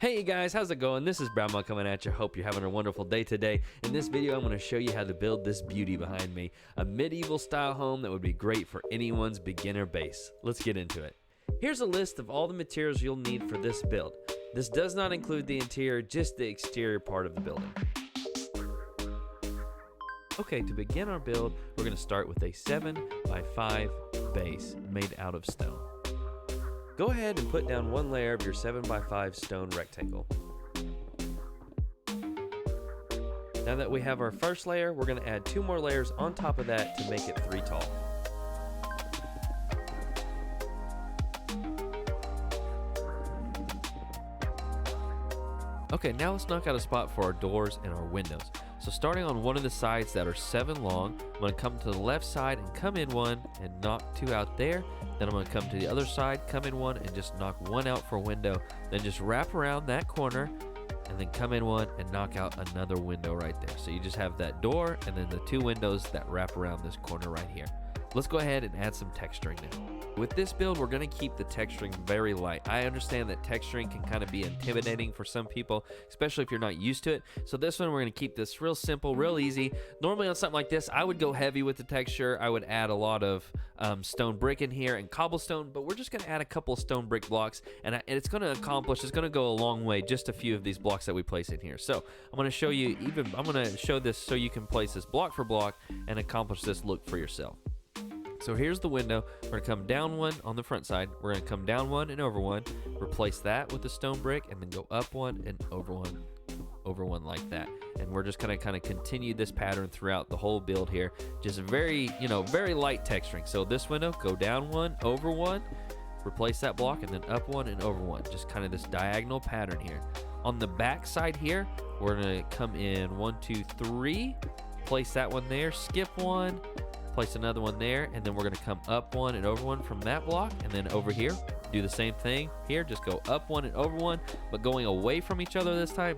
Hey guys, how's it going? This is Bradmall coming at you. Hope you're having a wonderful day today. In this video, I'm going to show you how to build this beauty behind me. A medieval style home that would be great for anyone's beginner base. Let's get into it. Here's a list of all the materials you'll need for this build. This does not include the interior, just the exterior part of the building. Okay, to begin our build, we're going to start with a 7x5 base made out of stone. Go ahead and put down one layer of your 7x5 stone rectangle. Now that we have our first layer, we're going to add 2 more layers on top of that to make it 3 tall. Okay, now let's knock out a spot for our doors and our windows. So starting on one of the sides that are 7 long, I'm going to come to the left side and come in 1 and knock 2 out there. Then I'm going to come to the other side, come in 1 and just knock 1 out for a window. Then just wrap around that corner and then come in 1 and knock out another window right there. So you just have that door and then the 2 windows that wrap around this corner right here. Let's go ahead and add some texturing now. With this build, we're going to keep the texturing very light. I understand that texturing can kind of be intimidating for some people, especially if you're not used to it. So this one, we're going to keep this real simple, real easy. Normally on something like this, I would go heavy with the texture. I would add a lot of stone brick in here and cobblestone, but we're just going to add a couple of stone brick blocks, and it's going to go a long way, just a few of these blocks that we place in here. So I'm going to show you, I'm going to show this so you can place this block for block and accomplish this look for yourself. So here's the window. We're going to come down 1 on the front side. We're going to come down 1 and over 1. Replace that with the stone brick and then go up 1 and over 1 like that. And we're just going to kind of continue this pattern throughout the whole build here. Just very, very light texturing. So this window, go down 1, over 1, replace that block and then up 1 and over 1. Just kind of this diagonal pattern here. On the back side here, we're going to come in 1, 2, 3, place that one there, skip 1, place another one there, and then we're going to come up 1 and over 1 from that block, and then over here do the same thing here, just go up 1 and over 1, but going away from each other this time.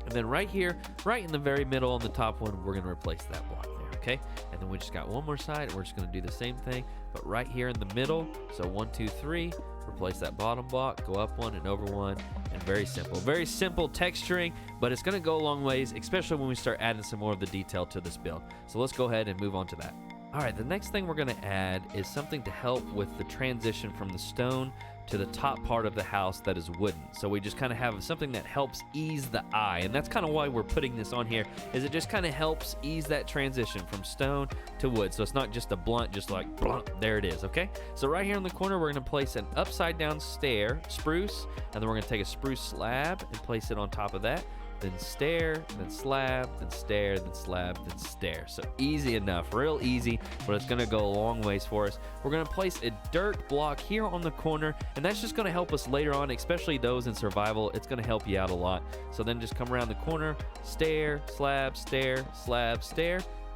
And then right here, right in the very middle on the top one, we're going to replace that block there. Okay, and then we just got one more side and we're just going to do the same thing, but right here in the middle. So 1, 2, 3, replace that bottom block, go up 1 and over 1, and very simple texturing, but it's going to go a long ways, especially when we start adding some more of the detail to this build. So let's go ahead and move on to that. All right, the next thing we're going to add is something to help with the transition from the stone to the top part of the house that is wooden. So we just kind of have something that helps ease the eye, and that's kind of why we're putting this on here, is it just kind of helps ease that transition from stone to wood. So it's not just a blunt, just like blunt, there it is, okay? So right here in the corner, we're going to place an upside down spruce, and then we're going to take a spruce slab and place it on top of that. Then stair, then slab, then stair, then slab, then stair. So easy enough, real easy, but it's going to go a long ways for us. We're going to place a dirt block here on the corner, and that's just going to help us later on, especially those in survival. It's going to help you out a lot. So then just come around the corner, stair, slab, stair.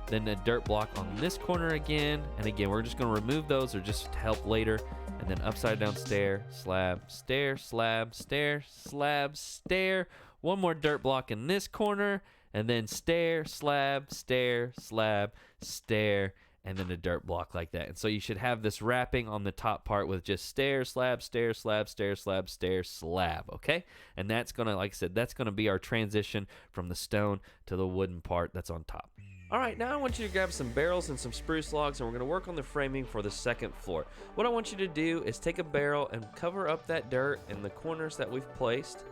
Then a dirt block on this corner again, and again, we're just going to remove those or just help later. And then upside down stair, slab, stair, slab, stair, slab, stair. One more dirt block in this corner, and then stair, slab, stair, slab, stair, and then a dirt block like that. And so you should have this wrapping on the top part with just stair, slab, stair, slab, stair, slab, stair, slab, okay? And that's going to, like I said, that's going to be our transition from the stone to the wooden part that's on top. All right, now I want you to grab some barrels and some spruce logs, and we're going to work on the framing for the second floor. What I want you to do is take a barrel and cover up that dirt in the corners that we've placed.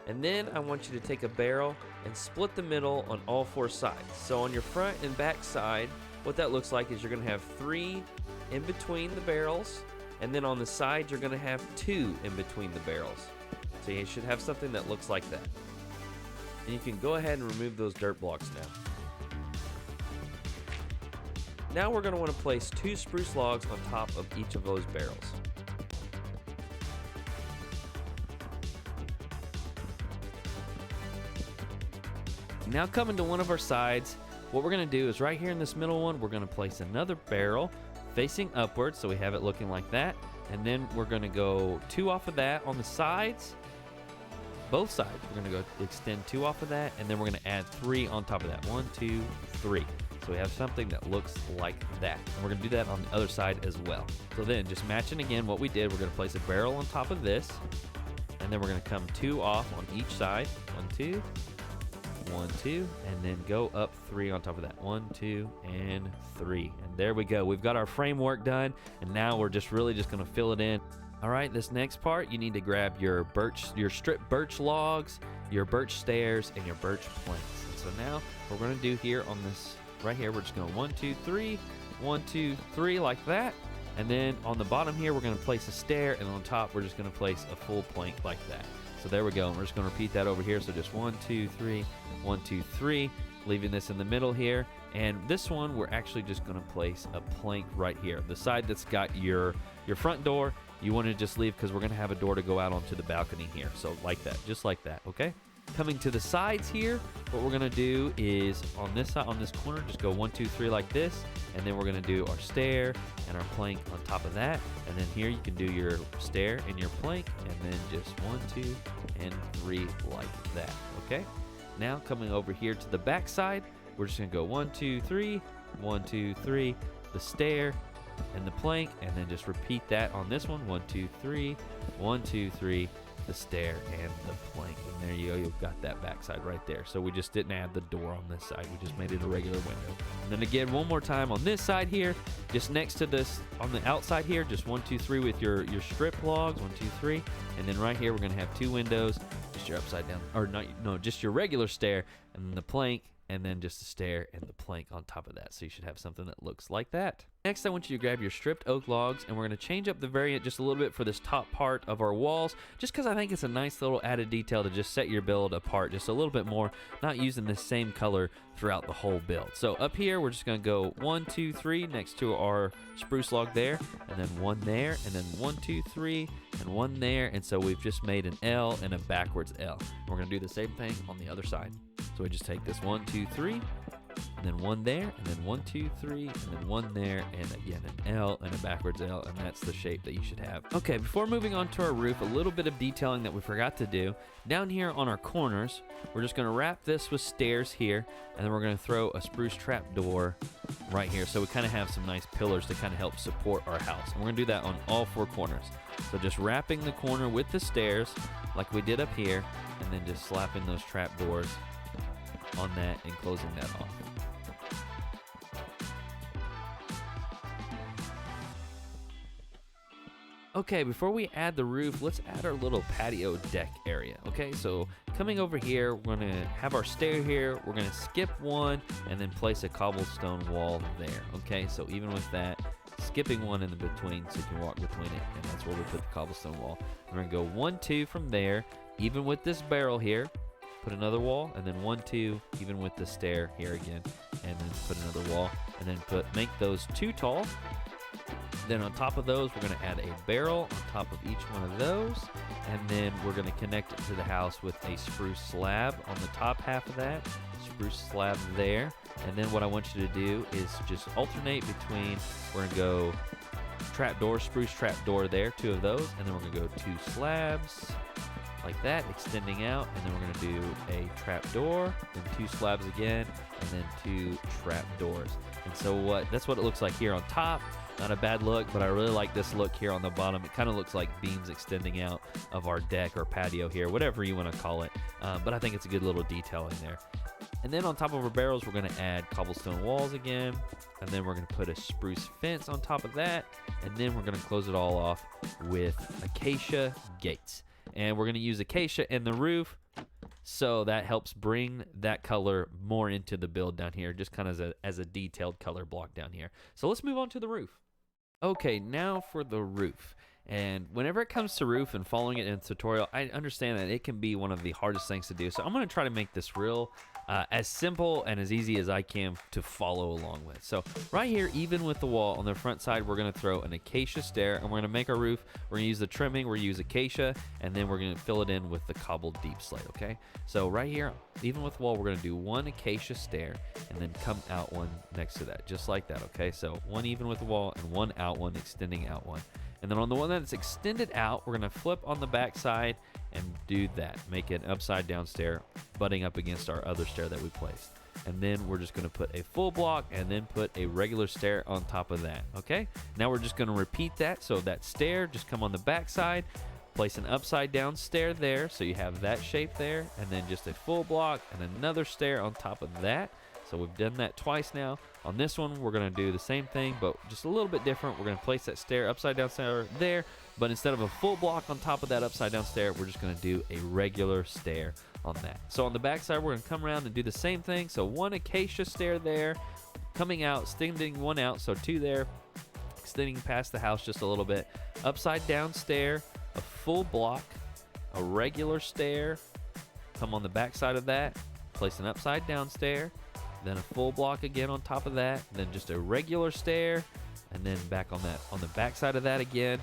And then I want you to take a barrel and split the middle on all 4 sides. So on your front and back side, what that looks like is you're going to have 3 in between the barrels, and then on the side you're going to have 2 in between the barrels. So you should have something that looks like that. And you can go ahead and remove those dirt blocks now. Now we're going to want to place 2 spruce logs on top of each of those barrels. Now coming to one of our sides, what we're going to do is right here in this middle one, we're going to place another barrel facing upwards, so we have it looking like that. And then we're going to go 2 off of that on the sides, both sides. We're going to go extend 2 off of that, and then we're going to add 3 on top of that. 1, 2, 3. So we have something that looks like that. And we're going to do that on the other side as well. So then just matching again what we did, we're going to place a barrel on top of this. and then we're going to come 2 off on each side. 1, 2, 1, 2, and then go up 3 on top of that. 1, 2, and 3. And there we go. We've got our framework done, and now we're just really just going to fill it in. All right, this next part, you need to grab your stripped birch logs, your birch stairs, and your birch planks. And so now what we're going to do here on this right here, we're just going 1, 2, 3, 1, 2, 3 like that. And then on the bottom here, we're going to place a stair, and on top, we're just going to place a full plank like that. So there we go. And we're just going to repeat that over here. So just 1, 2, 3, 1, 2, 3, leaving this in the middle here. And this one, we're actually just going to place a plank right here. The side that's got your front door, you want to just leave because we're going to have a door to go out onto the balcony here. So like that, just like that, okay? Coming to the sides here, what we're going to do is on this side, on this corner, just go 1, 2, 3 like this. And then we're going to do our stair and our plank on top of that. And then here you can do your stair and your plank, and then just 1, 2, and 3 like that, okay? Now coming over here to the back side, we're just going to go 1, 2, 3, 1, 2, 3, the stair and the plank, and then just repeat that on this one. 1, 2, 3, 1, 2, 3, the stair and the plank. And there you go, you've got that backside right there. So we just didn't add the door on this side, we just made it a regular window. And then again, one more time on this side here, just next to this on the outside here, just 1, 2, 3 with your strip logs. 1, 2, 3, and then right here we're going to have 2 windows, just your upside down, or not, no, just your regular stair and then the plank, and then just the stair and the plank on top of that. So you should have something that looks like that. Next, I want you to grab your stripped oak logs, and we're going to change up the variant just a little bit for this top part of our walls, just because I think it's a nice little added detail to just set your build apart just a little bit more, not using the same color throughout the whole build. So up here, we're just going to go 1, 2, 3 next to our spruce log there, and then 1 there, and then 1, 2, 3, and 1 there. And so we've just made an L and a backwards L. We're going to do the same thing on the other side. So we just take this 1, 2, 3, and then 1 there, and then 1, 2, 3, and then 1 there, and again an L and a backwards L, and that's the shape that you should have. Okay, before moving on to our roof, a little bit of detailing that we forgot to do. Down here on our corners, we're just going to wrap this with stairs here, and then we're going to throw a spruce trap door right here, so we kind of have some nice pillars to kind of help support our house. And we're going to do that on all 4 corners. So just wrapping the corner with the stairs like we did up here, and then just slapping those trap doors on that and closing that off. Okay, before we add the roof, let's add our little patio deck area. Okay, so coming over here, we're going to have our stair here. We're going to skip 1 and then place a cobblestone wall there. Okay, so even with that, skipping 1 in the between so you can walk between it, and that's where we put the cobblestone wall. We're going to go 1, 2 from there, even with this barrel here. Put another wall, and then 1, 2, even with the stair here again, and then put another wall, and then make those 2 tall. Then on top of those, we're going to add a barrel on top of each one of those, and then we're going to connect it to the house with a spruce slab on the top half of that, spruce slab there. And then what I want you to do is just alternate between, we're going to go trapdoor, spruce trapdoor there, 2 of those, and then we're going to go 2 slabs like that, extending out, and then we're going to do a trap door, then 2 slabs again, and then 2 trap doors. And so that's what it looks like here on top. Not a bad look, but I really like this look here on the bottom. It kind of looks like beams extending out of our deck or patio here, whatever you want to call it. But I think it's a good little detailing there. And then on top of our barrels, we're going to add cobblestone walls again, and then we're going to put a spruce fence on top of that, and then we're going to close it all off with acacia gates. And we're going to use acacia in the roof, so that helps bring that color more into the build down here, just kind of as a detailed color block down here. So let's move on to the roof. Okay, now for the roof. And whenever it comes to roof and following it in a tutorial, I understand that it can be one of the hardest things to do. So I'm going to try to make this real as simple and as easy as I can to follow along with. So right here, even with the wall on the front side, we're going to throw an acacia stair, and we're going to make our roof. We're going to use the trimming, we're going to use acacia, and then we're going to fill it in with the cobbled deep slate, okay? So right here, even with the wall, we're going to do 1 acacia stair and then come out 1 next to that, just like that, okay? So 1 even with the wall and 1 out 1, extending out 1. And then on the one that's extended out, we're going to flip on the back side and do that. Make an upside down stair butting up against our other stair that we placed. And then we're just going to put a full block and then put a regular stair on top of that, okay? Now we're just going to repeat that. So that stair, just come on the back side, place an upside down stair there, so you have that shape there, and then just a full block and another stair on top of that. So we've done that twice now. On this one, we're gonna do the same thing, but just a little bit different. We're gonna place that stair, upside down stair there, but instead of a full block on top of that upside down stair, we're just gonna do a regular stair on that. So on the back side, we're gonna come around and do the same thing. So one acacia stair there, coming out, extending one out, so two there, extending past the house just a little bit, upside down stair, a full block, a regular stair, come on the back side of that, place an upside down stair, then a full block again on top of that, then just a regular stair, and then back on the back side of that again,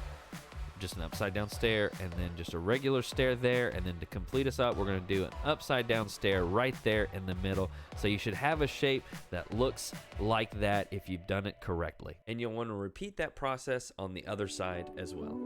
just an upside down stair, and then just a regular stair there. And then to complete us up, we're going to do an upside down stair right there in the middle. So you should have a shape that looks like that if you've done it correctly. And you'll want to repeat that process on the other side as well.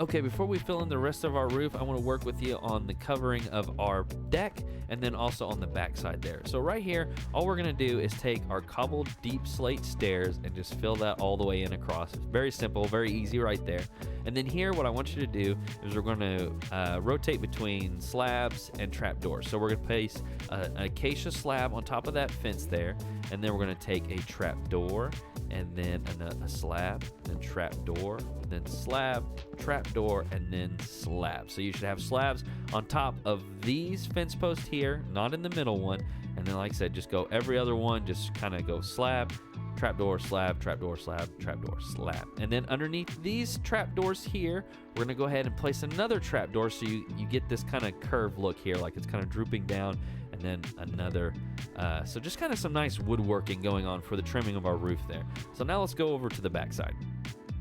Okay, before we fill in the rest of our roof, I want to work with you on the covering of our deck and then also on the back side there. So right here, all we're going to do is take our cobbled deep slate stairs and just fill that all the way in across. It's very simple, very easy right there. And then here, what I want you to do is we're going to rotate between slabs and trapdoors. So we're going to place an acacia slab on top of that fence there, and then we're going to take a trapdoor, and then a slab, then trapdoor, then slab, trapdoor, and then slab. So you should have slabs on top of these fence posts here, not in the middle one. And then, like I said, just go every other one, just kind of go slab, trapdoor, slab, trapdoor, slab, trapdoor, slab. And then underneath these trapdoors here, we're gonna go ahead and place another trapdoor so you get this kind of curved look here, like it's kind of drooping down, and then another. So just kind of some nice woodworking going on for the trimming of our roof there. So now let's go over to the back side.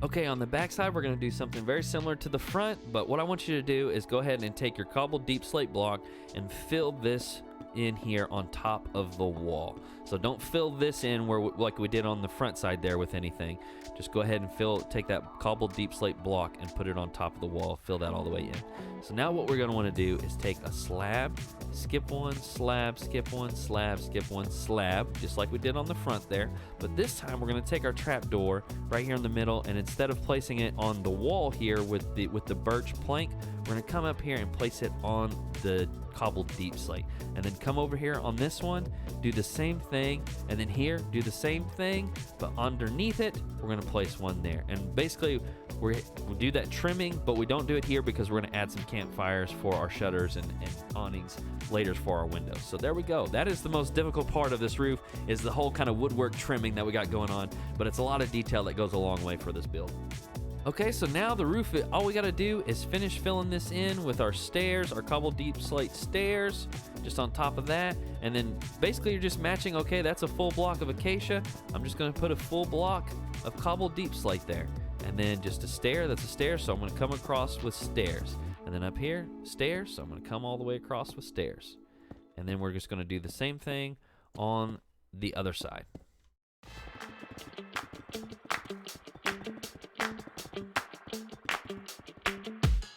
Okay, on the back side, we're gonna do something very similar to the front, but what I want you to do is go ahead and take your cobbled deep slate block and fill this in here on top of the wall. So don't fill this in like we did on the front side there with anything. Just go ahead and take that cobbled deep slate block and put it on top of the wall, fill that all the way in. So now what we're gonna wanna do is take a slab, skip one, slab, skip one, slab, skip one, slab, just like we did on the front there. But this time we're gonna take our trap door right here in the middle, and instead of placing it on the wall here with the birch plank, we're gonna come up here and place it on the cobbled deep slate, and then come over here on this one, do the same thing, and then here do the same thing, but underneath it we're going to place one there. And basically we'll do that trimming, but we don't do it here because we're going to add some campfires for our shutters and awnings later for our windows. So there we go. That is the most difficult part of this roof, is the whole kind of woodwork trimming that we got going on, but it's a lot of detail that goes a long way for this build. Okay, so now the roof, all we gotta do is finish filling this in with our stairs, our cobbled deep slate stairs, just on top of that. And then basically you're just matching, okay, that's a full block of acacia. I'm just gonna put a full block of cobbled deep slate there. And then just a stair, that's a stair, so I'm gonna come across with stairs. And then up here, stairs, so I'm gonna come all the way across with stairs. And then we're just gonna do the same thing on the other side.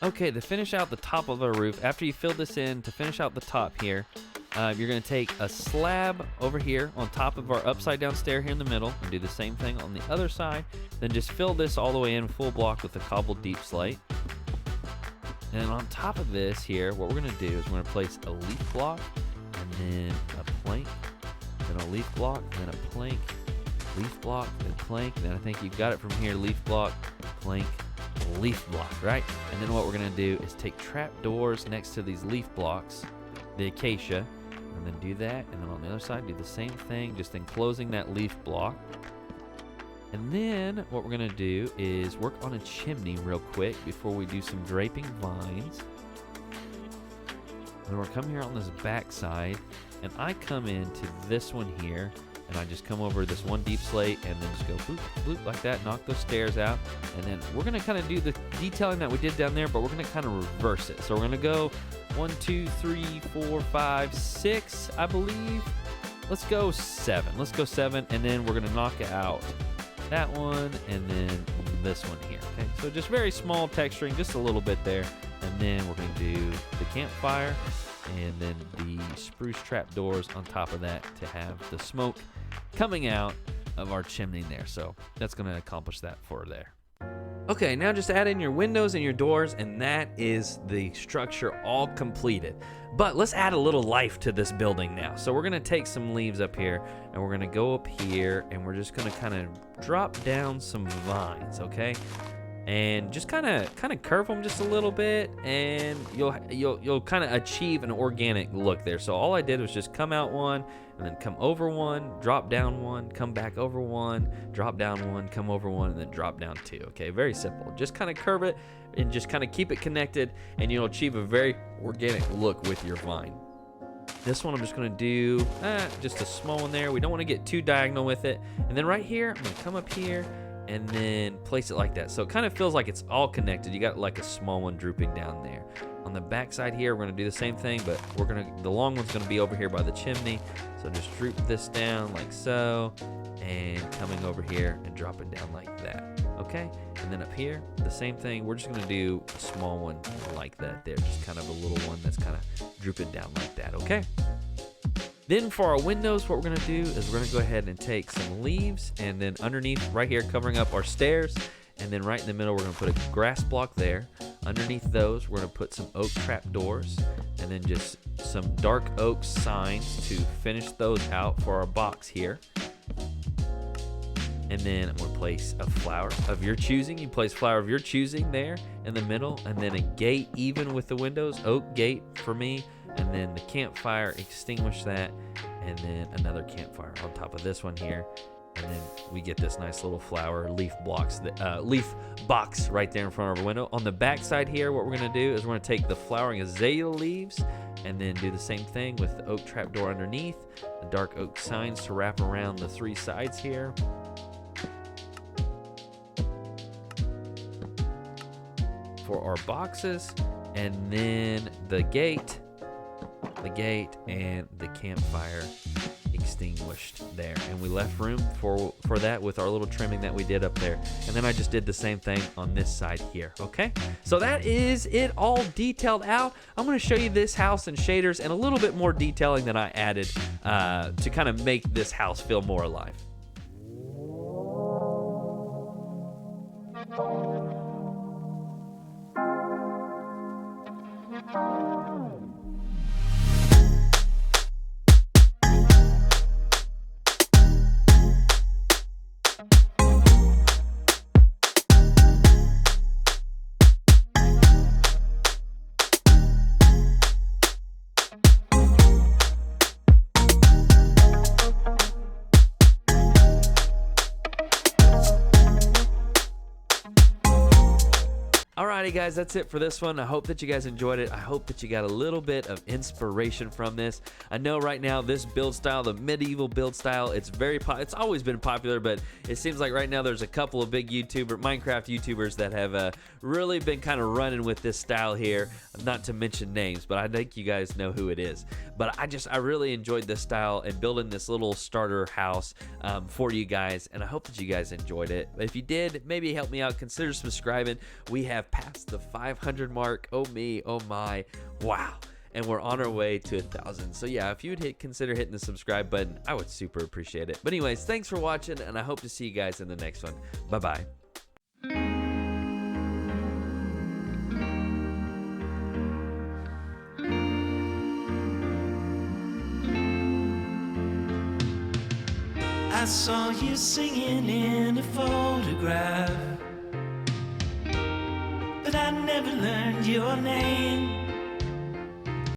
Okay, to finish out the top of our roof, after you fill this in, to finish out the top here, you're going to take a slab over here on top of our upside down stair here in the middle, and do the same thing on the other side. Then just fill this all the way in full block with the cobbled deep slate. And on top of this here, what we're going to do is we're going to place a leaf block, and then a plank, then a leaf block, then a plank, leaf block, then plank. Then I think you've got it from here, leaf block, plank, leaf block, right? And then what we're gonna do is take trap doors next to these leaf blocks, the acacia, and then do that. And then on the other side, do the same thing, just enclosing that leaf block. And then what we're gonna do is work on a chimney real quick before we do some draping vines. And we're coming here on this back side, and I come into this one here, and I just come over this one deep slate and then just go bloop, bloop like that, knock those stairs out. And then we're gonna kind of do the detailing that we did down there, but we're gonna kind of reverse it. So we're gonna go 1, 2, 3, 4, 5, 6, I believe. Let's go 7. Let's go 7, and then we're gonna knock out that one, and then this one here. Okay, so just very small texturing, just a little bit there. And then we're going to do the campfire and then the spruce trap doors on top of that to have the smoke coming out of our chimney there. So that's going to accomplish that for there. Okay, now just add in your windows and your doors, and that is the structure all completed. But let's add a little life to this building now. So we're gonna take some leaves up here, and we're gonna go up here, and we're just gonna kind of drop down some vines, okay? And just kind of curve them just a little bit, and you'll kind of achieve an organic look there. So all I did was just come out one, and then come over one, drop down one, come back over one, drop down one, come over one, and then drop down two. Okay, very simple. Just kind of curve it and just kind of keep it connected, and you'll achieve a very organic look with your vine. This one I'm just gonna do just a small one there. We don't want to get too diagonal with it. And then right here, I'm gonna come up here and then place it like that. So it kind of feels like it's all connected. You got like a small one drooping down there. On the back side here, we're gonna do the same thing, but the long one's gonna be over here by the chimney. So just droop this down like so, and coming over here and dropping down like that, okay? And then up here, the same thing. We're just gonna do a small one like that there, just kind of a little one that's kind of drooping down like that, okay? Then for our windows, what we're gonna do is we're gonna go ahead and take some leaves, and then underneath right here, covering up our stairs, and then right in the middle, we're gonna put a grass block there. Underneath those, we're gonna put some oak trap doors, and then just some dark oak signs to finish those out for our box here. And then I'm gonna place a flower of your choosing. You place flower of your choosing there in the middle, and then a gate even with the windows, oak gate for me. And then the campfire, extinguish that, and then another campfire on top of this one here. And then we get this nice little flower leaf box right there in front of our window. On the back side here, what we're gonna do is we're gonna take the flowering azalea leaves and then do the same thing with the oak trap door underneath, the dark oak signs to wrap around the three sides here. For our boxes, and then the gate and the campfire extinguished there, and we left room for that with our little trimming that we did up there. And then I just did the same thing on this side here. Okay, so that is it all detailed out. I'm going to show you this house and shaders and a little bit more detailing that I added to kind of make this house feel more alive. Alrighty guys, that's it for this one. I hope that you guys enjoyed it. I hope that you got a little bit of inspiration from this. I know right now this build style, the medieval build style, it's always been popular, but it seems like right now there's a couple of big Minecraft YouTubers that have really been kind of running with this style here. Not to mention names, but I think you guys know who it is. But I really enjoyed this style and building this little starter house for you guys, and I hope that you guys enjoyed it. If you did, maybe help me out. Consider subscribing. We have passed the 500 mark. Oh me, oh my, wow. And we're on our way to 1,000. So yeah, if you would consider hitting the subscribe button, I would super appreciate it. But anyways, thanks for watching, and I hope to see you guys in the next one. Bye-bye. I saw you singing in a photograph, but I never learned your name.